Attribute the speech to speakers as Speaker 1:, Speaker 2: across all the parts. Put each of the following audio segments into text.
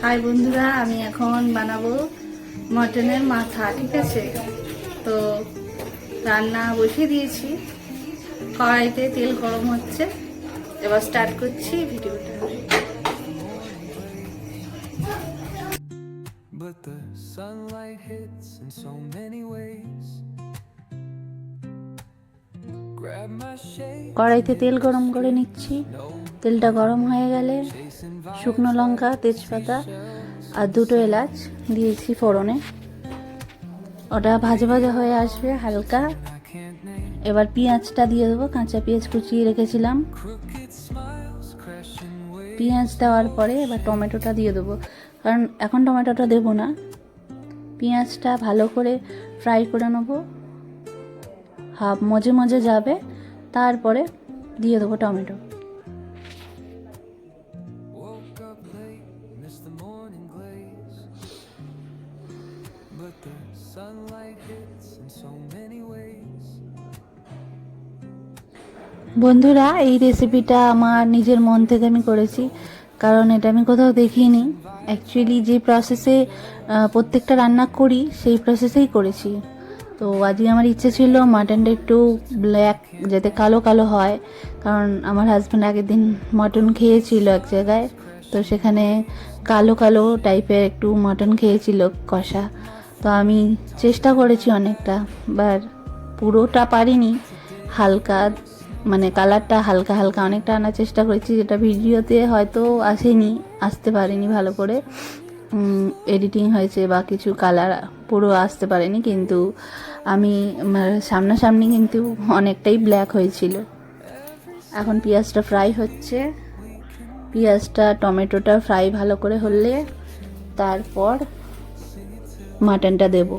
Speaker 1: High বন্ধুরা, আমি এখন বানাবো মটনের মাথা। ঠিক আছে, তো রান্না বসিয়ে দিয়েছি, কড়াইতে তেল গরম হচ্ছে। এবার স্টার্ট করছি ভিডিওটা।
Speaker 2: But the sunlight hits in so many ways. Grab my shade.
Speaker 1: কড়াইতে তেল গরম করে নিচ্ছি। তেলটা গরম হয়ে গেলে শুকনো লঙ্কা, তেজপাতা আর দুটো এলাচ দিয়েছি ফোড়নে। ওটা ভাজা ভাজা হয়ে আসবে হালকা। এবার পেঁয়াজটা দিয়ে দেবো, কাঁচা পেঁয়াজ কুচিয়ে রেখেছিলাম। পেঁয়াজ দেওয়ার পরে এবার টমেটোটা দিয়ে দেবো, কারণ এখন টমেটোটা দেবো না। পেঁয়াজটা ভালো করে ফ্রাই করে নেবো, হাফ মজে মজে যাবে, তারপরে দিয়ে দেবো tomato.
Speaker 2: Woke up late, missed the morning glaze. But the sunlight hits in so many ways.
Speaker 1: বন্ধুরা, এই রেসিপিটা আমার নিজের মন থেকে আমি করেছি, কারণ এটা আমি কোথাও দেখিনি। অ্যাকচুয়ালি যে প্রসেসে প্রত্যেকটা রান্না করি সেই প্রসেসেই করেছি। তো আজকে আমার ইচ্ছে ছিল মাটনটা একটু ব্ল্যাক, যাতে কালো কালো হয়, কারণ আমার হাজব্যান্ড আগের দিন মটন খেয়েছিল এক জায়গায়, তো সেখানে কালো কালো টাইপের একটু মটন খেয়েছিল কষা। তো আমি চেষ্টা করেছি অনেকটা, বাট পুরোটা পারিনি, হালকা মানে কালারটা হালকা হালকা অনেকটা আনার চেষ্টা করেছি, যেটা ভিডিওতে হয়তো আসতে পারেনি ভালো করে, এডিটিং হয়েছে বা কিছু কালার পুরো আসতে পারেনি, কিন্তু আমি সামনাসামনি কিন্তু অনেকটাই ব্ল্যাক হয়েছিল। এখন পেঁয়াজটা ফ্রাই হচ্ছে, পেঁয়াজটা টমেটোটা ফ্রাই ভালো করে হলে তারপর মাটনটা দেব।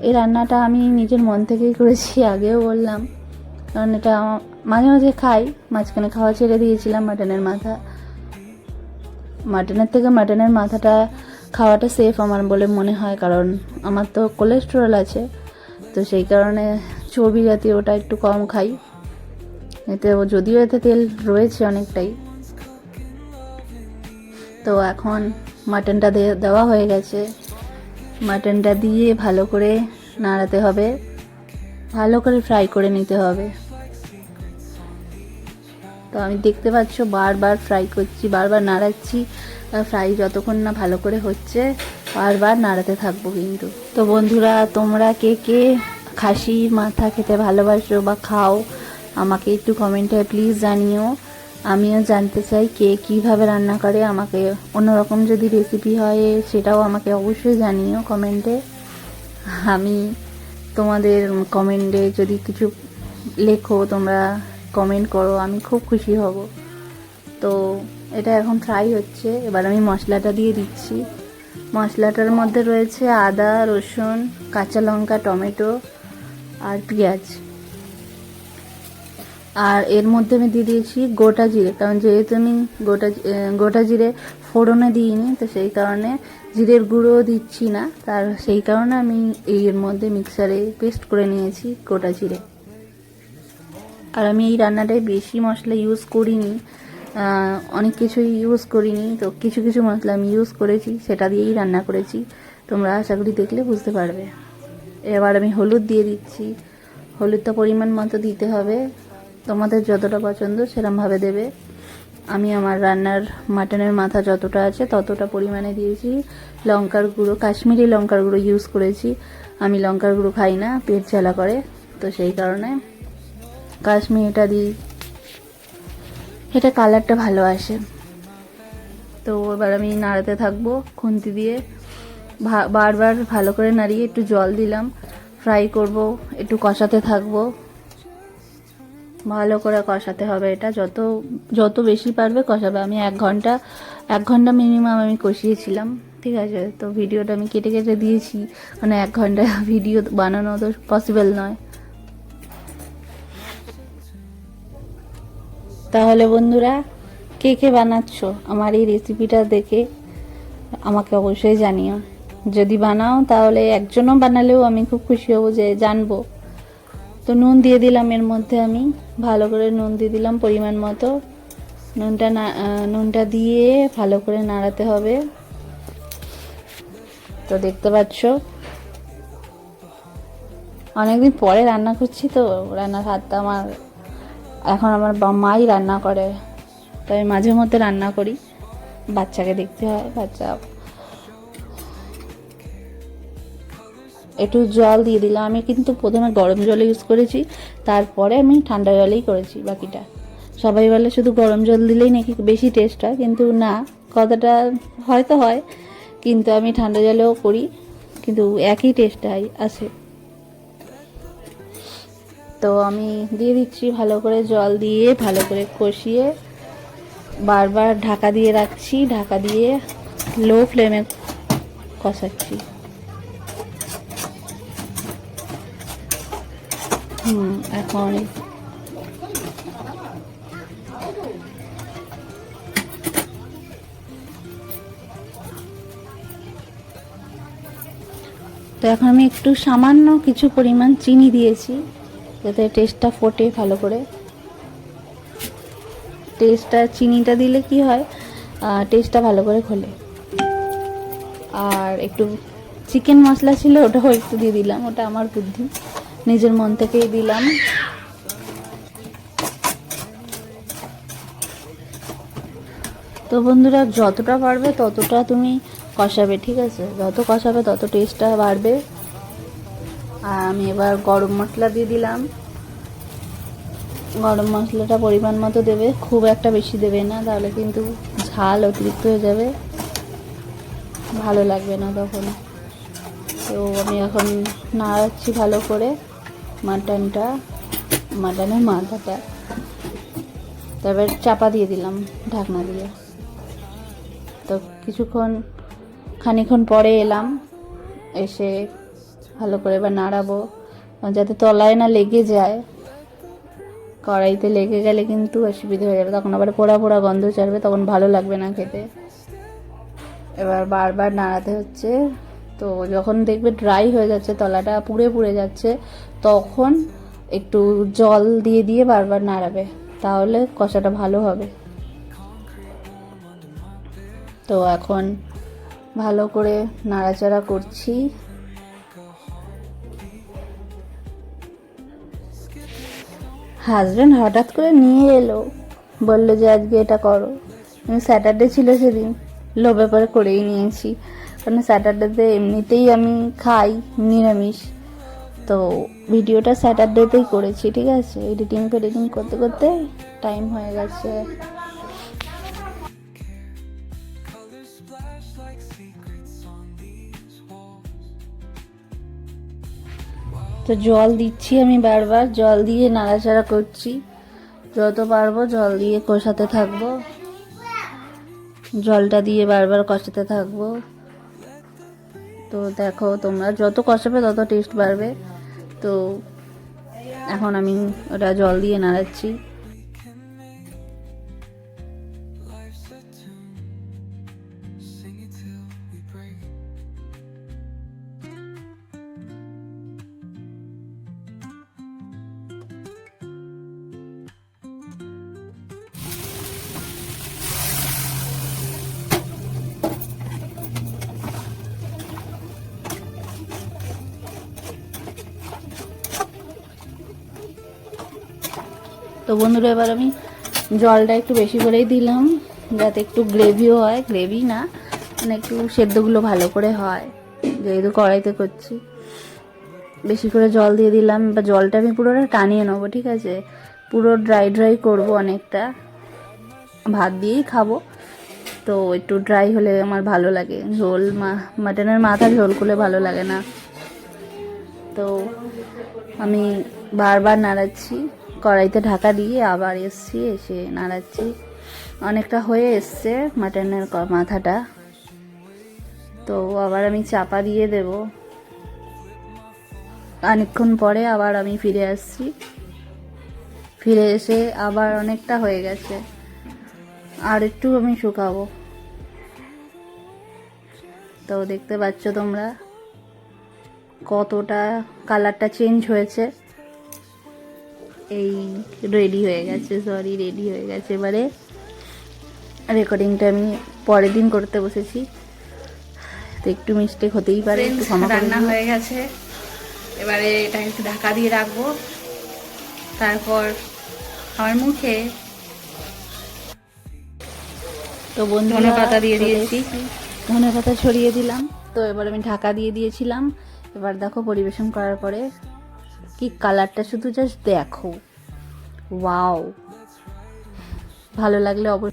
Speaker 1: এই রান্নাটা আমি নিজের মন থেকেই করেছি, আগেও বললাম, কারণ এটা মাঝে মাঝে খাই, মাঝখানে খাওয়া ছেড়ে দিয়েছিলাম মাটনের মাথা। মাটনের থেকে মাটনের মাথাটা খাওয়াটা সেফ আমার বলে মনে হয়, কারণ আমার তো কোলেস্টেরল আছে, তো সেই কারণে চর্বি জাতীয় ওটা একটু কম খাই। এতে যদিও এতে তেল রয়েছে অনেকটাই। তো এখন মাটনটা দেওয়া হয়ে গেছে, মাটনটা দিয়ে ভালো করে নাড়াতে হবে, ভালো করে ফ্রাই করে নিতে হবে। তো আমি দেখতে পাচ্ছ বারবার ফ্রাই করছি, বারবার নাড়াচ্ছি, ফ্রাই যতক্ষণ না ভালো করে হচ্ছে বারবার নাড়াতে থাকবো কিন্তু। তো বন্ধুরা, তোমরা কে কে খাসির মাথা খেতে ভালোবাসো বা খাও, আমাকে একটু কমেন্টে প্লিজ জানিও। আমিও জানতে চাই কে কীভাবে রান্না করে। আমাকে অন্যরকম যদি রেসিপি হয় সেটাও আমাকে অবশ্যই জানিও কমেন্টে। আমি তোমাদের কমেন্টে যদি কিছু লেখো, তোমরা কমেন্ট করো, আমি খুব খুশি হব। তো এটা এখন ফ্রাই হচ্ছে, এবার আমি মশলাটা দিয়ে দিচ্ছি। মশলাটার মধ্যে রয়েছে আদা, রসুন, কাঁচা লঙ্কা, টমেটো আর পেঁয়াজ। আর এর মধ্যে আমি দিয়ে দিয়েছি গোটা জিরে, কারণ যেহেতু আমি গোটা জিরে ফোড়নে দিইনি, তো সেই কারণে জিরের গুঁড়ো দিচ্ছি না, তার সেই কারণে আমি এর মধ্যে মিক্সারে পেস্ট করে নিয়েছি গোটা জিরে। আর আমি এই রান্নাটায় বেশি মশলা ইউজ করিনি, অনেক কিছুই ইউজ করিনি, তো কিছু কিছু মশলা আমি ইউজ করেছি, সেটা দিয়েই রান্না করেছি। তোমরা আশা করি দেখলে বুঝতে পারবে। এবার আমি হলুদ দিয়ে দিচ্ছি। হলুদটা পরিমাণ মতো দিতে হবে, তোমাদের যতটা পছন্দ সেরকমভাবে দেবে। আমি আমার রান্নার মাটনের মাথা যতটা আছে ততটা পরিমাণে দিয়েছি। লঙ্কার গুঁড়ো, কাশ্মীরি লঙ্কার গুঁড়ো ইউজ করেছি। আমি লঙ্কার গুঁড়ো খাই না, পেট জ্বালা করে, তো সেই কারণে কাশ্মীরিটা দিই, এটা কালারটা ভালো আসে। তো এবার আমি নাড়াতে থাকবো খুন্তি দিয়ে, বারবার ভালো করে নাড়িয়ে একটু জল দিলাম, ফ্রাই করব, একটু কষাতে থাকবো, ভালো করে কষাতে হবে। এটা যত বেশি পারবে কষাবে। আমি এক ঘন্টা মিনিমাম আমি কষিয়েছিলাম, ঠিক আছে। তো ভিডিওটা আমি কেটে কেটে দিয়েছি, মানে 1 ঘন্টা ভিডিও বানানো তো পসিবল নয়। তাহলে বন্ধুরা, কে কে বানাচ্ছ আমার এই রেসিপিটা দেখে আমাকে অবশ্যই জানিও। যদি বানাও তাহলে একজনও বানালেও আমি খুব খুশি হব, যে জানবো। তো নুন দিয়ে দিলাম এর মধ্যে, আমি ভালো করে নুন দিয়ে দিলাম পরিমাণ মতো। নুনটা দিয়ে ভালো করে নাড়াতে হবে। তো দেখতে পাচ্ছ অনেকদিন পরে রান্না করছি, তো রান্নার হাতটা এখন আমার মাই রান্না করে, তাই মাঝে মধ্যে রান্না করি, বাচ্চাকে দেখতে হয়। বাচ্চা একটু জল দিয়ে দিলাম। আমি কিন্তু প্রথমে গরম জল ইউজ করেছি, তারপরে আমি ঠান্ডা জলেই করেছি বাকিটা। সবাই বলে শুধু গরম জল দিলেই নাকি বেশি টেস্ট হয়, কিন্তু না, কথাটা হয়তো হয়, কিন্তু আমি ঠান্ডা জলেও করি, কিন্তু একই টেস্ট আসে। তো আমি দিয়ে দিচ্ছি ভালো করে, জল দিয়ে ভালো করে কষিয়ে বারবার ঢাকা দিয়ে রাখছি, ঢাকা দিয়ে লো ফ্লেমে কষাচ্ছি। এখন তো এখন আমি একটু সামান্য কিছু পরিমাণ চিনি দিয়েছি, যাতে টেস্টটা ফোটে ভালো করে। চিনিটা দিলে কি হয়, টেস্টটা ভালো করে খোলে। আর একটু চিকেন মশলা ছিল, ওটাও একটু দিয়ে দিলাম, ওটা আমার বুদ্ধি, নিজের মন থেকেই দিলাম। তো বন্ধুরা, যতটা পারবে ততটা তুমি কষাবে, ঠিক আছে? যত কষাবে তত টেস্টটা বাড়বে। আর আমি এবার গরম মশলা দিয়ে দিলাম। গরম মশলাটা পরিমাণ মতো দেবে, খুব একটা বেশি দেবে না, তাহলে কিন্তু ঝাল অতিরিক্ত হয়ে যাবে, ভালো লাগবে না তখন। তো আমি এখন নাড়াচ্ছি ভালো করে মাটনের মাথাটা, তারপর চাপা দিয়ে দিলাম ঢাকনা দিয়ে। তো খানিকক্ষণ পরে এলাম, এসে ভালো করে এবার নাড়াবো, যাতে তলায় না লেগে যায়। কড়াইতে লেগে গেলে কিন্তু অসুবিধা হয়ে যাবে, তখন আবার পোড়া পোড়া গন্ধ ছাড়বে, তখন ভালো লাগবে না খেতে। এবার বারবার নাড়াতে হচ্ছে। তো যখন দেখবে ড্রাই হয়ে যাচ্ছে, তলাটা পুড়ে পুড়ে যাচ্ছে, তখন একটু জল দিয়ে দিয়ে বারবার নাড়াবে, তাহলে কষাটা ভালো হবে। তো এখন ভালো করে নাড়াচাড়া করছি। হাজব্যান্ড হঠাৎ করে নিয়ে এলো, বললো যে আজকে এটা করো। স্যাটারডে ছিল সেদিন, লোভে পরে করেই নিয়েছি, কারণ স্যাটারডেতে এমনিতেই আমি খাই নিরামিষ। তো ভিডিওটা স্যাটারডেতেই করেছি, ঠিক আছে? এডিটিং করতে করতে টাইম হয়ে গেছে। তো জল দিচ্ছি আমি বারবার, জল দিয়ে নাড়াচাড়া করছি, যত পারবো জল দিয়ে কষাতে থাকবো, জলটা দিয়ে বারবার কষাতে থাকবো। তো দেখো, তোমরা যত কষাবে তত টেস্ট বাড়বে। তো এখন আমি ওটা জল দিয়ে নাড়াচ্ছি। তো বন্ধুরা, এবার আমি জলটা একটু বেশি করেই দিলাম, যাতে একটু গ্রেভিও হয়, গ্রেভি না মানে একটু সেদ্ধগুলো ভালো করে হয়, যেহেতু কড়াইতে করছি। বেশি করে জল দিয়ে দিলাম। বা জলটা আমি পুরোটা টানিয়ে নেবো, ঠিক আছে? পুরো ড্রাই করব, অনেকটা ভাত দিয়েই খাবো, তো একটু ড্রাই হলে আমার ভালো লাগে। মাটনের মাথা ঝোল করলে ভালো লাগে না। তো আমি বারবার নাড়াচ্ছি, কড়াইতে ঢাকা দিয়ে আবার এসে নাড়াচ্ছি। অনেকটা হয়ে এসছে মাটনের মাথাটা, তো আবার আমি চাপা দিয়ে দেব। অনেকক্ষণ পরে আবার আমি ফিরে আসছি, ফিরে এসে আবার অনেকটা হয়ে গেছে, আর একটু আমি শুকাবো। তো দেখতে পাচ্ছ তোমরা কতটা কালারটা চেঞ্জ হয়েছে। রেডি হয়ে গেছে। এবারে রেকর্ডিংটা আমি পরের দিন করতে বসেছি, তো একটু মিস্টেক হতেই পারে, একটু ক্ষমা করে
Speaker 3: রান্না
Speaker 1: দিও।
Speaker 3: হয়ে গেছে, এবারে এটাকে একটু ঢাকা দিয়ে রাখবো। তারপর আমার মুখে
Speaker 1: তো বন্ধুরা
Speaker 3: ধনেপাতা দিয়ে
Speaker 1: চলে
Speaker 3: দিয়েছি।
Speaker 1: এসেছি। ধনেপাতা ছড়িয়ে দিলাম, তো এবার আমি ঢাকা দিয়ে দিয়েছিলাম। এবার দেখো পরিবেশন করার পরে কি কালারটা শুধু জাস্ট দেখো, ওয়াও। ভালো লাগলে অবশ্যই